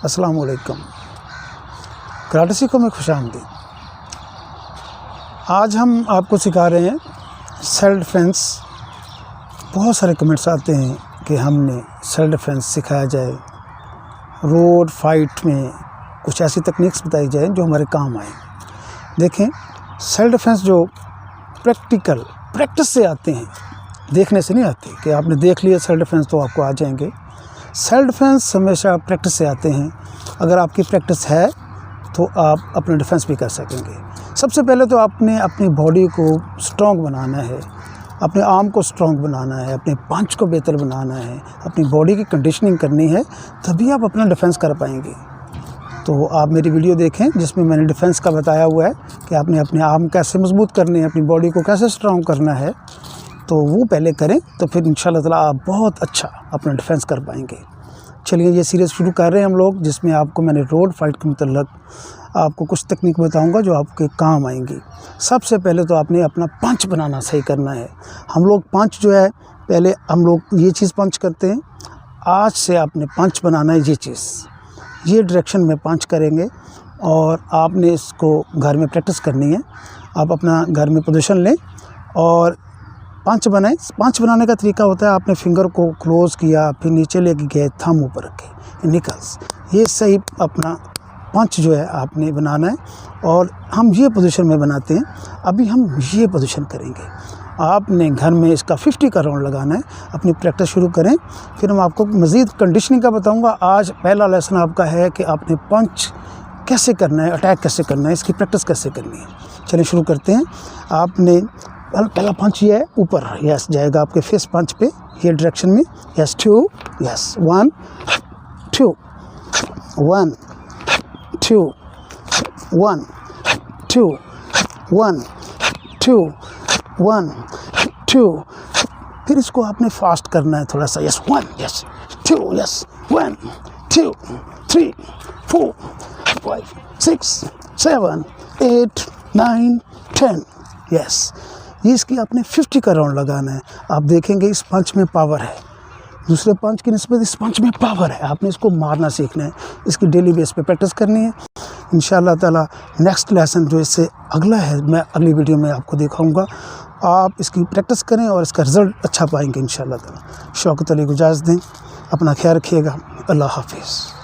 अस्सलाम वालेकुम। कराटे सीखो में खुशामदीद। आज हम आपको सिखा रहे हैं सेल्फ डिफेंस। बहुत सारे कमेंट्स आते हैं कि हमने सेल्फ डिफेंस सिखाया जाए, रोड फाइट में कुछ ऐसी तकनीक्स बताई जाए जो हमारे काम आए। देखें, सेल्फ डिफेंस जो प्रैक्टिस से आते हैं, देखने से नहीं आते कि आपने देख लिया सेल्फ डिफेंस तो आपको आ जाएंगे। सेल्फ डिफेंस हमेशा प्रैक्टिस से आते हैं। अगर आपकी प्रैक्टिस है तो आप अपना डिफेंस भी कर सकेंगे। सबसे पहले तो आपने अपनी बॉडी को स्ट्रॉन्ग बनाना है, अपने आर्म को स्ट्रॉन्ग बनाना है, अपने पंच को बेहतर बनाना है, अपनी बॉडी की कंडीशनिंग करनी है, तभी आप अपना डिफेंस कर पाएंगे। तो आप मेरी वीडियो देखें जिसमें मैंने डिफेंस का बताया हुआ है कि आपने अपने आर्म कैसे मजबूत करने हैं, अपनी बॉडी को कैसे स्ट्रॉन्ग करना है। तो वो पहले करें तो फिर इंशाल्लाह ताला आप बहुत अच्छा अपना डिफेंस कर पाएंगे। चलिए ये सीरीज़ शुरू कर रहे हैं हम लोग, जिसमें आपको मैंने रोड फाइट के मतलब आपको कुछ तकनीक बताऊंगा जो आपके काम आएंगी। सबसे पहले तो आपने अपना पंच बनाना सही करना है। हम लोग पंच जो है, पहले हम लोग ये चीज़ पंच करते हैं, आज से आपने पंच बनाना है। ये चीज़ ये डायरेक्शन में पंच करेंगे और आपने इसको घर में प्रैक्टिस करनी है। आप अपना घर में पोजीशन लें और पंच बनाएं। पंच बनाने का तरीका होता है, आपने फिंगर को क्लोज़ किया, फिर नीचे लेके गए, थंब ऊपर रखे, निकल्स। ये सही अपना पंच जो है आपने बनाना है और हम ये पोजीशन में बनाते हैं। अभी हम ये पोजीशन करेंगे। आपने घर में इसका 50 का राउंड लगाना है। अपनी प्रैक्टिस शुरू करें, फिर हम आपको मज़ीद कंडीशनिंग का बताऊँगा। आज पहला लेसन आपका है कि आपने पंच कैसे करना है, अटैक कैसे करना है, इसकी प्रैक्टिस कैसे करनी है। चलिए शुरू करते हैं। आपने पहला पंच ये है ऊपर, यस जाएगा आपके फेस पंच पे, ये डायरेक्शन में, यस 2, यस 1 2 1 2 1 2 1 2 1 2। फिर इसको आपने फास्ट करना है थोड़ा सा, यस 1 यस 2 यस 1 2 3 4 5 6 7 8 9 10, यस। ये इसकी आपने 50 का राउंड लगाना है। आप देखेंगे इस पंच में पावर है, दूसरे पंच की निस्बत इस पंच में पावर है। आपने इसको मारना सीखना है, इसकी डेली बेस पे प्रैक्टिस करनी है। इंशाल्लाह ताला नेक्स्ट लेसन जो इससे अगला है, मैं अगली वीडियो में आपको दिखाऊंगा। आप इसकी प्रैक्टिस करें और इसका रिज़ल्ट अच्छा पाएंगे इंशाल्लाह ताला। शौकत अली को इजाज़त दें, अपना ख्याल रखिएगा। अल्लाह हाफिज़।